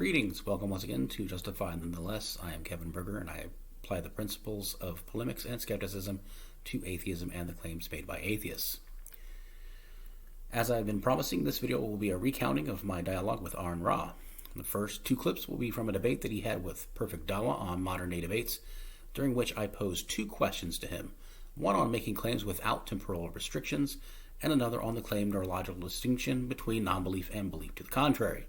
Greetings. Welcome once again to Justified Nonetheless. I am Kevin Berger, and I apply the principles of polemics and skepticism to atheism and the claims made by atheists. As I've been promising, this video will be a recounting of my dialogue with Aaron Ra. The first two clips will be from a debate that he had with Perfect Dawa on modern day debates, during which I posed two questions to him, one on making claims without temporal restrictions, and another on the claimed neurological distinction between non-belief and belief to the contrary.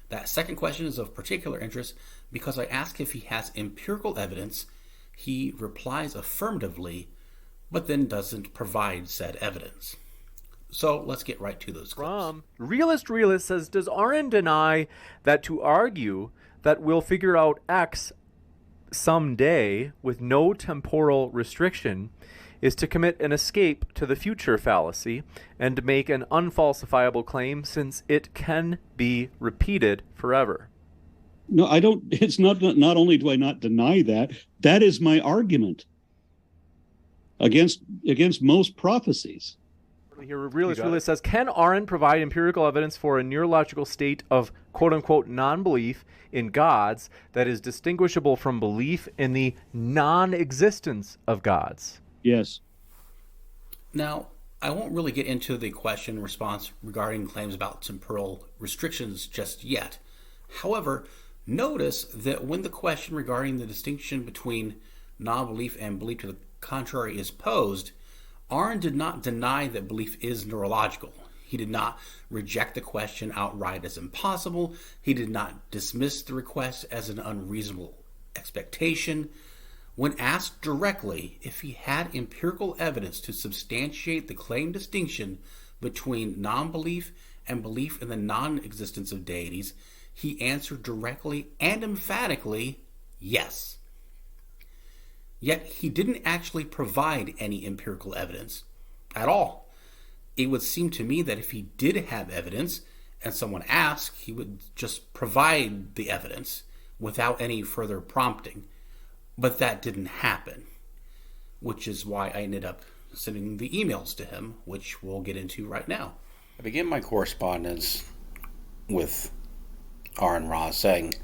That second question is of particular interest because I ask if he has empirical evidence. He replies affirmatively, but then doesn't provide said evidence. So let's get right to those clips. Realist says, does Aaron deny that to argue that we'll figure out X someday with no temporal restriction is to commit an escape to the future fallacy and make an unfalsifiable claim since it can be repeated forever? No, I don't. It's not only do I not deny that, that is my argument against most prophecies. Here, realist says, can Aaron provide empirical evidence for a neurological state of quote-unquote non-belief in gods that is distinguishable from belief in the non-existence of gods? Yes. Now, I won't really get into the question and response regarding claims about temporal restrictions just yet. However, notice that when the question regarding the distinction between non-belief and belief to the contrary is posed, Aaron did not deny that belief is neurological. He did not reject the question outright as impossible. He did not dismiss the request as an unreasonable expectation. When asked directly if he had empirical evidence to substantiate the claimed distinction between non-belief and belief in the non-existence of deities, he answered directly and emphatically, yes. Yet he didn't actually provide any empirical evidence at all. It would seem to me that if he did have evidence and someone asked, he would just provide the evidence without any further prompting. But that didn't happen, which is why I ended up sending the emails to him, which we'll get into right now. I begin my correspondence with Aaron Ra saying,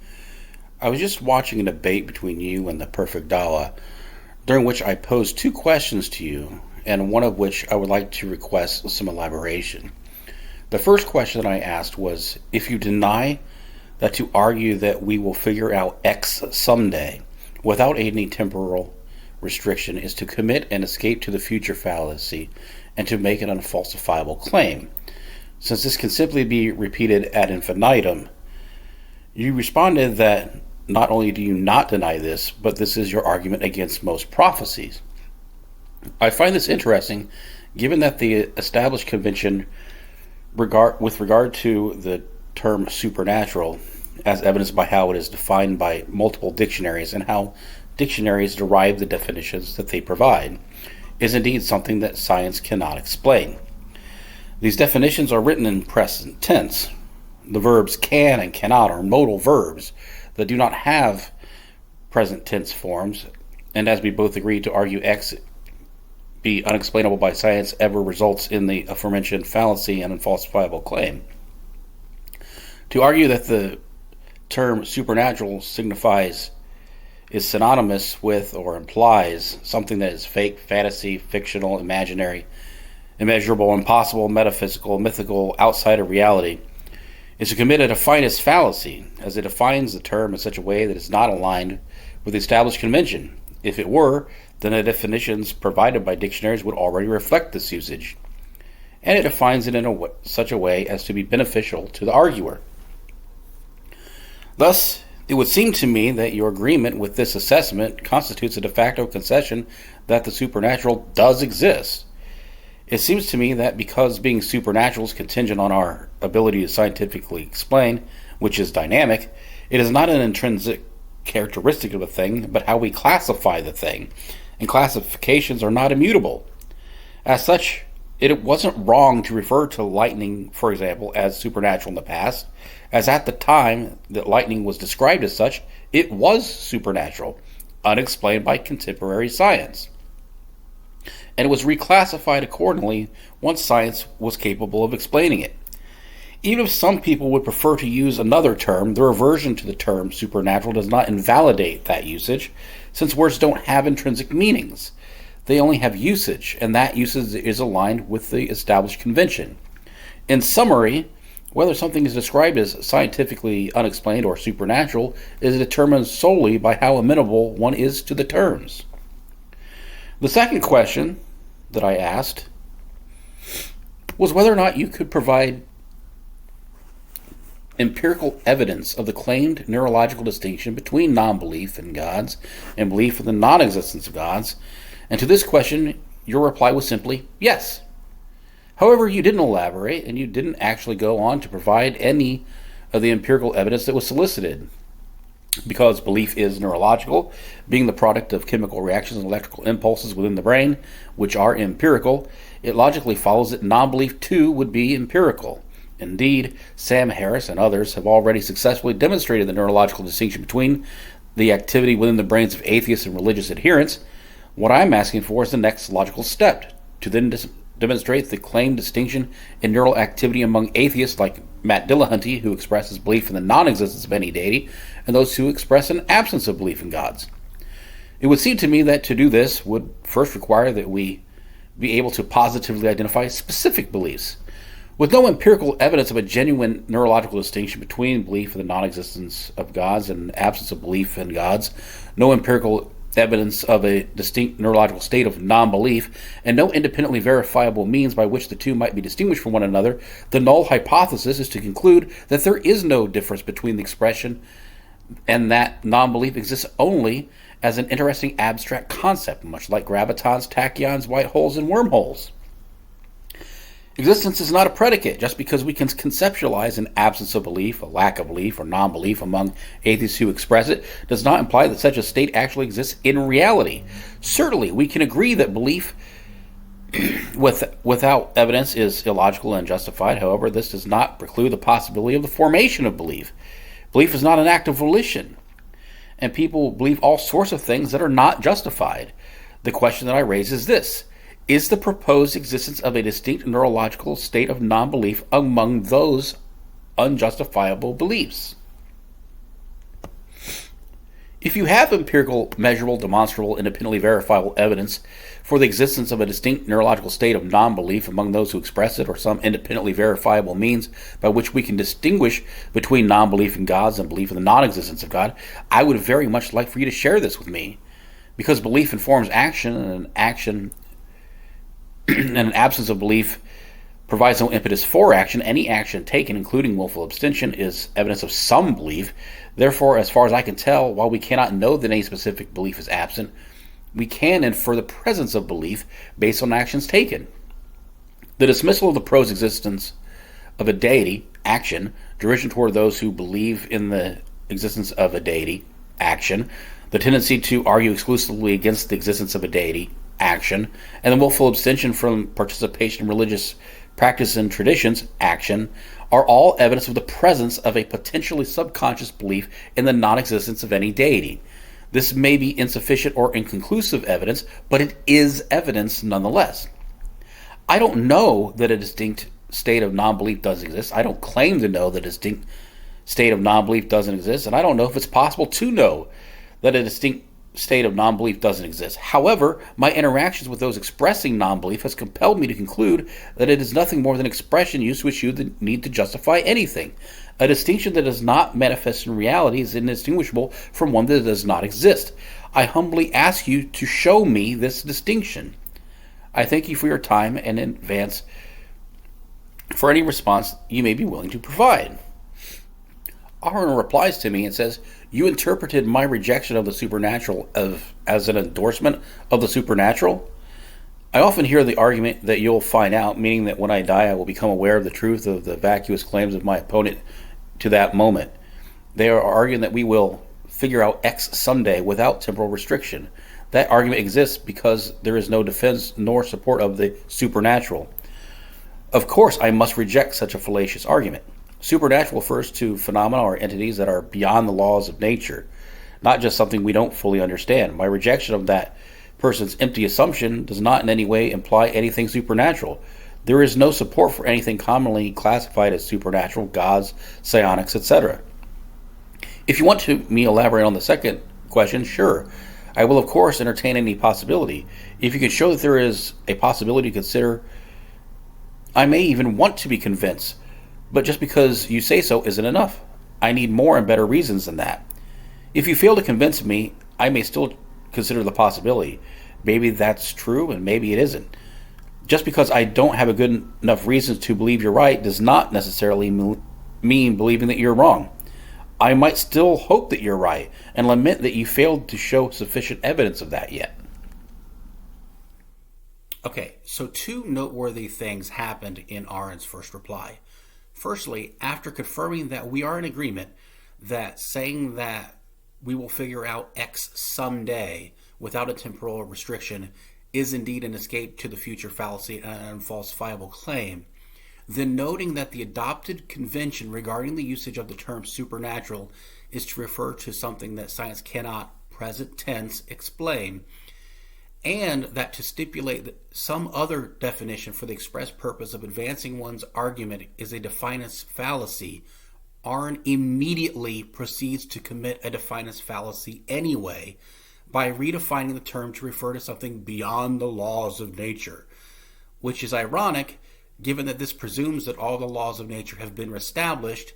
I was just watching a debate between you and the Perfect Dawa, during which I posed two questions to you, and one of which I would like to request some elaboration. The first question I asked was, if you deny that to argue that we will figure out X someday, without any temporal restriction, is to commit an escape to the future fallacy and to make an unfalsifiable claim, since this can simply be repeated ad infinitum. You responded that not only do you not deny this, but this is your argument against most prophecies. I find this interesting, given that the established convention with regard to the term supernatural, as evidenced by how it is defined by multiple dictionaries and how dictionaries derive the definitions that they provide, is indeed something that science cannot explain. These definitions are written in present tense. The verbs can and cannot are modal verbs that do not have present tense forms, and as we both agreed to argue X be unexplainable by science ever results in the aforementioned fallacy and unfalsifiable claim. To argue that the term supernatural is synonymous with or implies something that is fake, fantasy, fictional, imaginary, immeasurable, impossible, metaphysical, mythical, outside of reality, is to commit a definist fallacy, as it defines the term in such a way that is not aligned with the established convention. If it were, then the definitions provided by dictionaries would already reflect this usage, and it defines it in such a way as to be beneficial to the arguer. Thus, it would seem to me that your agreement with this assessment constitutes a de facto concession that the supernatural does exist. It seems to me that because being supernatural is contingent on our ability to scientifically explain, which is dynamic, it is not an intrinsic characteristic of a thing, but how we classify the thing, and classifications are not immutable. As such, it wasn't wrong to refer to lightning, for example, as supernatural in the past, as at the time that lightning was described as such, it was supernatural, unexplained by contemporary science. And it was reclassified accordingly once science was capable of explaining it. Even if some people would prefer to use another term, the reversion to the term supernatural does not invalidate that usage, since words don't have intrinsic meanings. They only have usage, and that usage is aligned with the established convention. In summary, whether something is described as scientifically unexplained or supernatural is determined solely by how amenable one is to the terms. The second question that I asked was whether or not you could provide empirical evidence of the claimed neurological distinction between non-belief in gods and belief in the non-existence of gods. And to this question, your reply was simply yes. However, you didn't elaborate, and you didn't actually go on to provide any of the empirical evidence that was solicited. Because belief is neurological, being the product of chemical reactions and electrical impulses within the brain, which are empirical, it logically follows that non-belief too would be empirical. Indeed, Sam Harris and others have already successfully demonstrated the neurological distinction between the activity within the brains of atheists and religious adherents. What I'm asking for is the next logical step, to then demonstrate the claimed distinction in neural activity among atheists like Matt Dillahunty, who expresses belief in the non-existence of any deity, and those who express an absence of belief in gods. It would seem to me that to do this would first require that we be able to positively identify specific beliefs. With no empirical evidence of a genuine neurological distinction between belief in the non-existence of gods and absence of belief in gods, no empirical evidence of a distinct neurological state of non-belief, and no independently verifiable means by which the two might be distinguished from one another, the null hypothesis is to conclude that there is no difference between the expression and that non-belief exists only as an interesting abstract concept, much like gravitons, tachyons, white holes, and wormholes. Existence is not a predicate. Just because we can conceptualize an absence of belief, a lack of belief, or non-belief among atheists who express it does not imply that such a state actually exists in reality. Certainly, we can agree that belief without evidence is illogical and unjustified. However, this does not preclude the possibility of the formation of belief. Belief is not an act of volition, and people believe all sorts of things that are not justified. The question that I raise is this: is the proposed existence of a distinct neurological state of non-belief among those unjustifiable beliefs? If you have empirical, measurable, demonstrable, independently verifiable evidence for the existence of a distinct neurological state of non-belief among those who express it, or some independently verifiable means by which we can distinguish between non-belief in gods and belief in the non-existence of God, I would very much like for you to share this with me. Because belief informs action, and an absence of belief provides no impetus for action. Any action taken, including willful abstention, is evidence of some belief. Therefore, as far as I can tell, while we cannot know that any specific belief is absent, we can infer the presence of belief based on actions taken. The dismissal of the proposed existence of a deity, action, derision toward those who believe in the existence of a deity, action, the tendency to argue exclusively against the existence of a deity, action, and the willful abstention from participation in religious practice and traditions, action, are all evidence of the presence of a potentially subconscious belief in the non-existence of any deity. This may be insufficient or inconclusive evidence, but it is evidence nonetheless. I don't know that a distinct state of non-belief does exist. I don't claim to know that a distinct state of non-belief doesn't exist, and I don't know if it's possible to know that a distinct state of non-belief doesn't exist. However, my interactions with those expressing non-belief has compelled me to conclude that it is nothing more than expression used to achieve the need to justify anything. A distinction that does not manifest in reality is indistinguishable from one that does not exist. I humbly ask you to show me this distinction. I thank you for your time and in advance for any response you may be willing to provide. Aaron replies to me and says, "You interpreted my rejection of the supernatural as an endorsement of the supernatural? I often hear the argument that you'll find out, meaning that when I die I will become aware of the truth of the vacuous claims of my opponent to that moment. They are arguing that we will figure out X someday without temporal restriction. That argument exists because there is no defense nor support of the supernatural. Of course, I must reject such a fallacious argument. Supernatural refers to phenomena or entities that are beyond the laws of nature, not just something we don't fully understand. My rejection of that person's empty assumption does not in any way imply anything supernatural. There is no support for anything commonly classified as supernatural, gods, psionics, etc. If you want me to elaborate on the second question, sure. I will, of course, entertain any possibility. If you can show that there is a possibility to consider, I may even want to be convinced. But just because you say so isn't enough. I need more and better reasons than that. If you fail to convince me, I may still consider the possibility. Maybe that's true and maybe it isn't. Just because I don't have a good enough reasons to believe you're right does not necessarily mean believing that you're wrong. I might still hope that you're right and lament that you failed to show sufficient evidence of that yet. Okay, so two noteworthy things happened in Aaron's first reply. Firstly, after confirming that we are in agreement that saying that we will figure out X someday without a temporal restriction is indeed an escape to the future fallacy and an unfalsifiable claim, then noting that the adopted convention regarding the usage of the term supernatural is to refer to something that science cannot, present tense, explain, and that to stipulate that some other definition for the express purpose of advancing one's argument is a definance fallacy, Aaron immediately proceeds to commit a definance fallacy anyway by redefining the term to refer to something beyond the laws of nature, which is ironic given that this presumes that all the laws of nature have been established,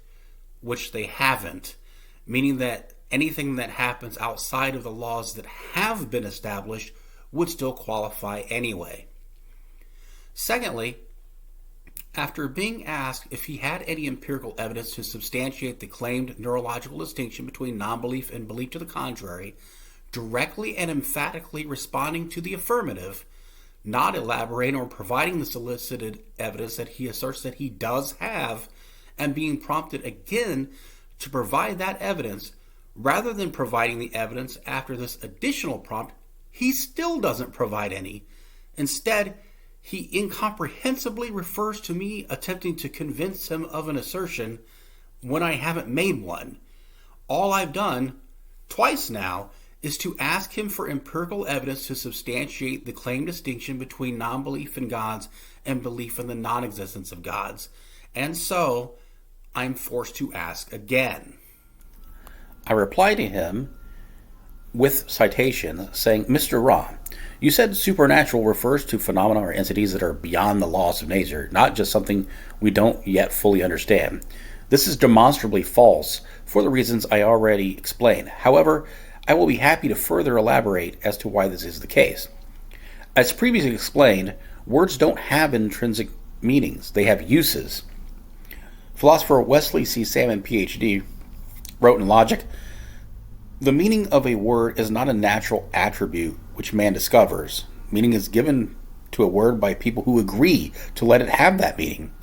which they haven't, meaning that anything that happens outside of the laws that have been established would still qualify anyway. Secondly, after being asked if he had any empirical evidence to substantiate the claimed neurological distinction between non-belief and belief to the contrary, directly and emphatically responding to the affirmative, not elaborating or providing the solicited evidence that he asserts that he does have, and being prompted again to provide that evidence, rather than providing the evidence after this additional prompt, he still doesn't provide any. Instead, he incomprehensibly refers to me attempting to convince him of an assertion when I haven't made one. All I've done, twice now, is to ask him for empirical evidence to substantiate the claimed distinction between non-belief in gods and belief in the non-existence of gods. And so, I'm forced to ask again. I reply to him with citations saying, Mr. Ra, you said supernatural refers to phenomena or entities that are beyond the laws of nature, not just something we don't yet fully understand. This is demonstrably false for the reasons I already explained. However, I will be happy to further elaborate as to why this is the case. As previously explained, words don't have intrinsic meanings. They have uses. Philosopher Wesley C. Salmon, Ph.D., wrote in Logic, the meaning of a word is not a natural attribute which man discovers. Meaning is given to a word by people who agree to let it have that meaning.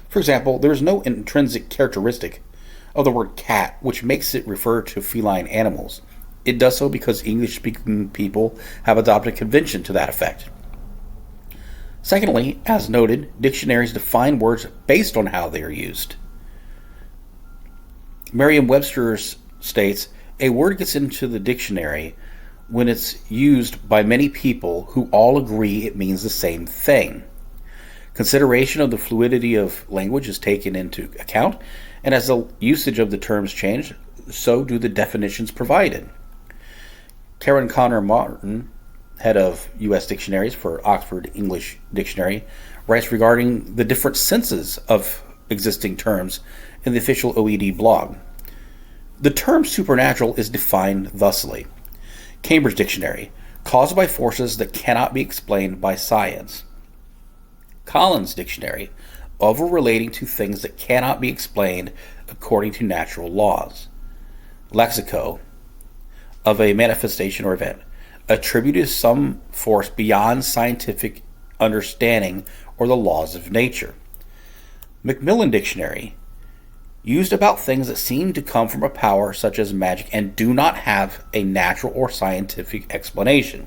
For example, there is no intrinsic characteristic of the word cat which makes it refer to feline animals. It does so because English-speaking people have adopted a convention to that effect. Secondly, as noted, dictionaries define words based on how they are used. Merriam-Webster states, a word gets into the dictionary when it's used by many people who all agree it means the same thing. Consideration of the fluidity of language is taken into account, and as the usage of the terms change, so do the definitions provided. Karen Connor Martin, head of U.S. Dictionaries for Oxford English Dictionary, writes regarding the different senses of existing terms in the official OED blog. The term supernatural is defined thusly. Cambridge Dictionary, caused by forces that cannot be explained by science. Collins Dictionary, of or relating to things that cannot be explained according to natural laws. Lexico, of a manifestation or event, attributed to some force beyond scientific understanding or the laws of nature. Macmillan Dictionary, used about things that seem to come from a power such as magic and do not have a natural or scientific explanation.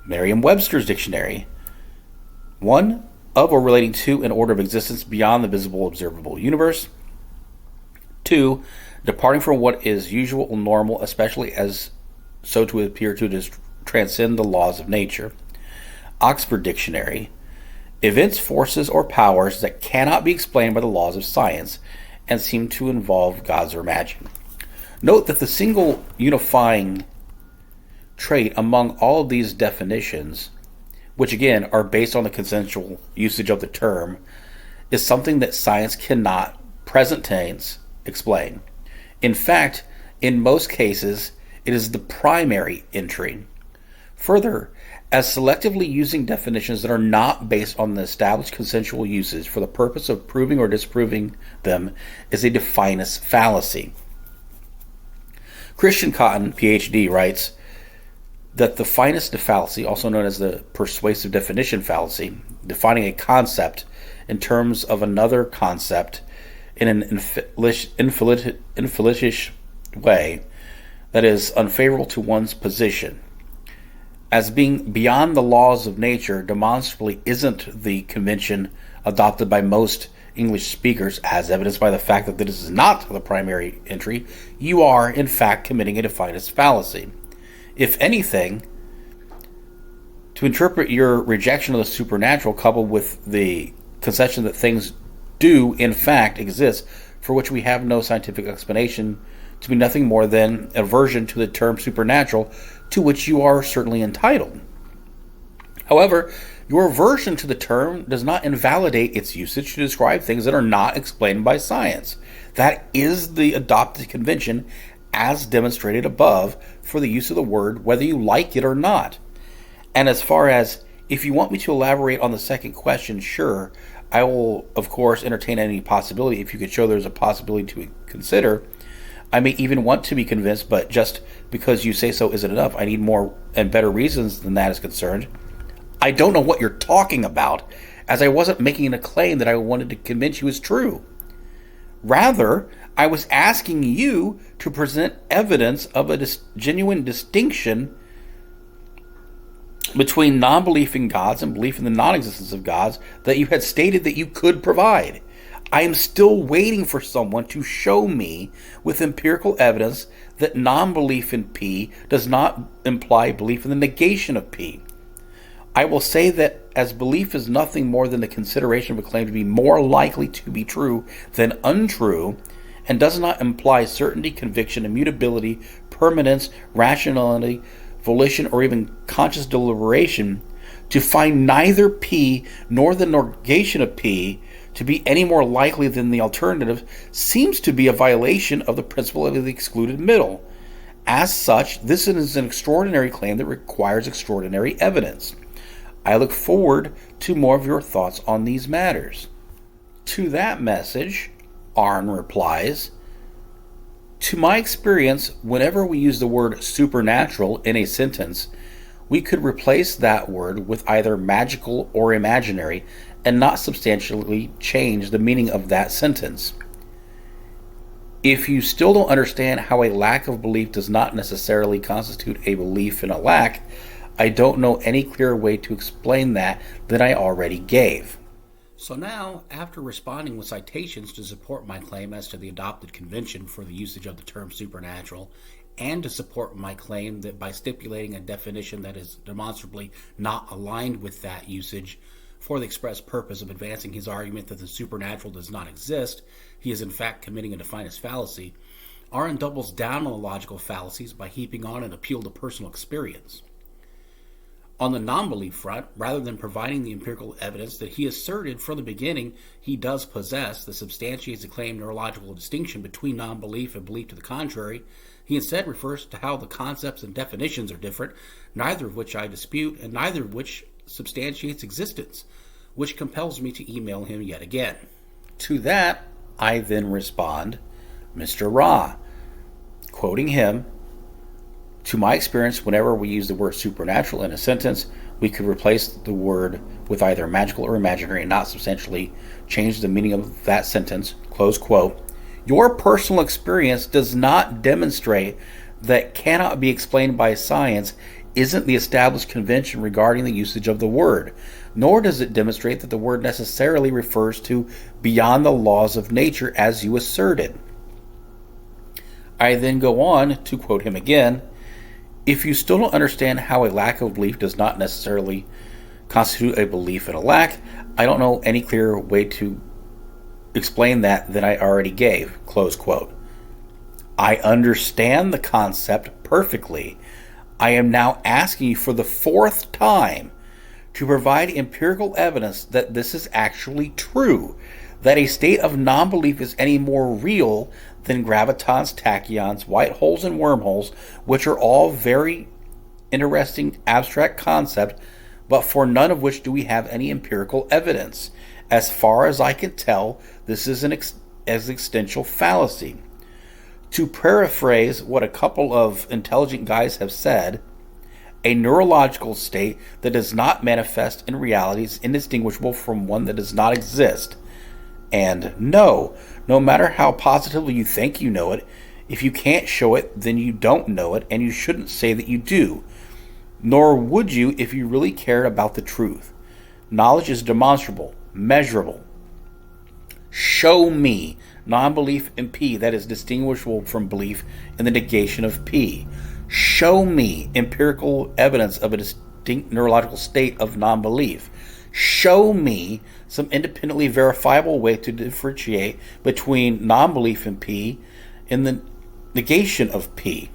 Merriam-Webster's Dictionary, one, of or relating to an order of existence beyond the visible observable universe. Two, departing from what is usual or normal, especially as so to appear to transcend the laws of nature. Oxford Dictionary, events, forces, or powers that cannot be explained by the laws of science and seem to involve gods or magic. Note that the single unifying trait among all of these definitions, which again are based on the consensual usage of the term, is something that science cannot, present tense, explain. In fact, in most cases, it is the primary entry. Further, as selectively using definitions that are not based on the established consensual uses for the purpose of proving or disproving them is a definist fallacy. Christian Cotton, PhD, writes that the finest fallacy, also known as the persuasive definition fallacy, defining a concept in terms of another concept in an infelish way that is unfavorable to one's position, as being beyond the laws of nature, demonstrably isn't the convention adopted by most English speakers, as evidenced by the fact that this is not the primary entry. You are, in fact, committing a definist fallacy. If anything, to interpret your rejection of the supernatural coupled with the concession that things do, in fact, exist, for which we have no scientific explanation, to be nothing more than aversion to the term supernatural, to which you are certainly entitled. However, your aversion to the term does not invalidate its usage to describe things that are not explained by science. That is the adopted convention, as demonstrated above, for the use of the word, whether you like it or not. And as far as, if you want me to elaborate on the second question, sure, I will, of course, entertain any possibility. If you could show there's a possibility to consider, I may even want to be convinced, but just because you say so isn't enough. I need more and better reasons than that is concerned. I don't know what you're talking about, as I wasn't making a claim that I wanted to convince you is true. Rather, I was asking you to present evidence of a genuine distinction between non-belief in gods and belief in the non-existence of gods that you had stated that you could provide. I am still waiting for someone to show me with empirical evidence that non-belief in P does not imply belief in the negation of P. I will say that as belief is nothing more than the consideration of a claim to be more likely to be true than untrue, and does not imply certainty, conviction, immutability, permanence, rationality, volition, or even conscious deliberation, to find neither P nor the negation of P to be any more likely than the alternative seems to be a violation of the principle of the excluded middle. As such, this is an extraordinary claim that requires extraordinary evidence. I look forward to more of your thoughts on these matters. To that message, Arn replies, to my experience, whenever we use the word supernatural in a sentence, we could replace that word with either magical or imaginary and not substantially change the meaning of that sentence. If you still don't understand how a lack of belief does not necessarily constitute a belief in a lack, I don't know any clearer way to explain that than I already gave. So now, after responding with citations to support my claim as to the adopted convention for the usage of the term supernatural, and to support my claim that by stipulating a definition that is demonstrably not aligned with that usage for the express purpose of advancing his argument that the supernatural does not exist, he is in fact committing a definist fallacy, Arn doubles down on the logical fallacies by heaping on an appeal to personal experience. On the non-belief front, rather than providing the empirical evidence that he asserted from the beginning he does possess that substantiates the claimed neurological distinction between non-belief and belief to the contrary, he instead refers to how the concepts and definitions are different, neither of which I dispute and neither of which substantiates existence, which compels me to email him yet again. To that, I then respond, Mr. Ra, quoting him, to my experience, whenever we use the word supernatural in a sentence, we could replace the word with either magical or imaginary and not substantially change the meaning of that sentence, close quote. Your personal experience does not demonstrate that cannot be explained by science isn't the established convention regarding the usage of the word, nor does it demonstrate that the word necessarily refers to beyond the laws of nature as you asserted. I then go on to quote him again, if you still don't understand how a lack of belief does not necessarily constitute a belief in a lack. I don't know any clearer way to explain that than I already gave, close quote. I understand the concept perfectly. I am now asking you for the fourth time to provide empirical evidence that this is actually true, that a state of non-belief is any more real than gravitons, tachyons, white holes, and wormholes, which are all very interesting abstract concepts, but for none of which do we have any empirical evidence. As far as I can tell, this is an existential fallacy. To paraphrase what a couple of intelligent guys have said, a neurological state that does not manifest in reality is indistinguishable from one that does not exist. And no matter how positively you think you know it, if you can't show it, then you don't know it, and you shouldn't say that you do. Nor would you if you really cared about the truth. Knowledge is demonstrable, measurable. Show me non-belief in P that is distinguishable from belief in the negation of P. Show me empirical evidence of a distinct neurological state of non-belief. Show me some independently verifiable way to differentiate between non-belief in P and the negation of P.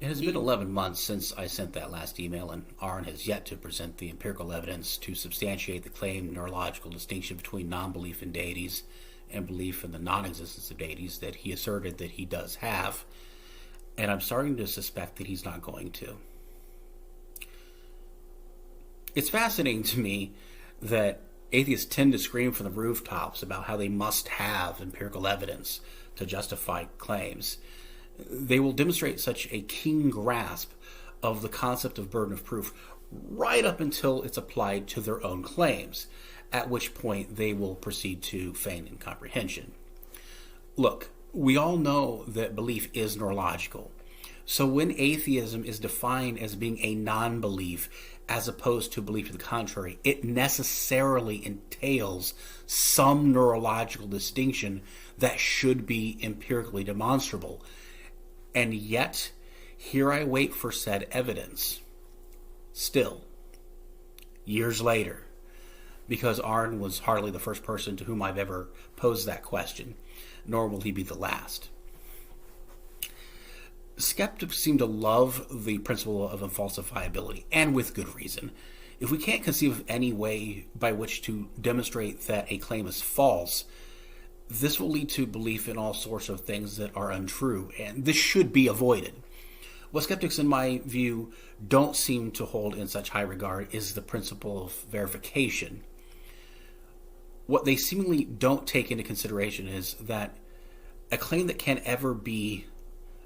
It has been 11 months since I sent that last email, and Aaron has yet to present the empirical evidence to substantiate the claimed neurological distinction between non-belief in deities and belief in the non-existence of deities that he asserted that he does have. And I'm starting to suspect that he's not going to. It's fascinating to me that atheists tend to scream from the rooftops about how they must have empirical evidence to justify claims. They will demonstrate such a keen grasp of the concept of burden of proof right up until it's applied to their own claims, at which point they will proceed to feign incomprehension. Look, we all know that belief is neurological. So when atheism is defined as being a non-belief as opposed to belief to the contrary, it necessarily entails some neurological distinction that should be empirically demonstrable. And yet, here I wait for said evidence. Still, years later, because Arn was hardly the first person to whom I've ever posed that question, nor will he be the last. Skeptics seem to love the principle of infalsifiability, and with good reason. If we can't conceive of any way by which to demonstrate that a claim is false, this will lead to belief in all sorts of things that are untrue, and this should be avoided. What skeptics, in my view, don't seem to hold in such high regard is the principle of verification. What they seemingly don't take into consideration is that a claim that can't ever be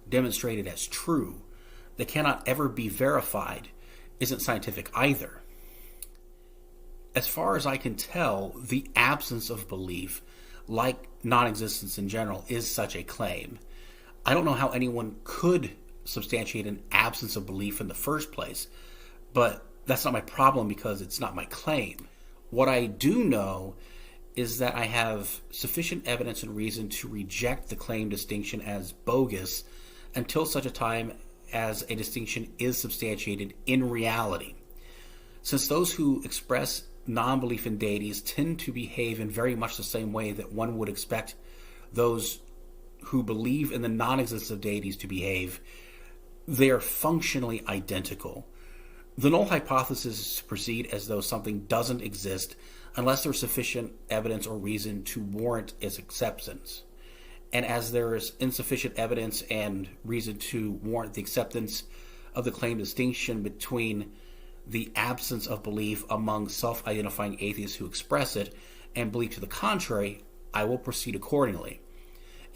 demonstrated as true, that cannot ever be verified, isn't scientific either. As far as I can tell, the absence of belief, like non-existence in general, is such a claim. I don't know how anyone could substantiate an absence of belief in the first place, but that's not my problem because it's not my claim. What I do know is that I have sufficient evidence and reason to reject the claim distinction as bogus until such a time as a distinction is substantiated in reality. Since those who express non-belief in deities tend to behave in very much the same way that one would expect those who believe in the non-existence of deities to behave, they are functionally identical. The null hypothesis is to proceed as though something doesn't exist unless there's sufficient evidence or reason to warrant its acceptance. And as there is insufficient evidence and reason to warrant the acceptance of the claimed distinction between the absence of belief among self-identifying atheists who express it and belief to the contrary, I will proceed accordingly.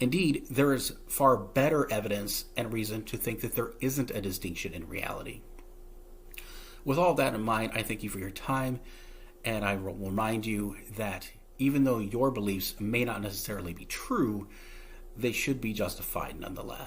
Indeed, there is far better evidence and reason to think that there isn't a distinction in reality. With all that in mind, I thank you for your time, and I will remind you that even though your beliefs may not necessarily be true, they should be justified nonetheless.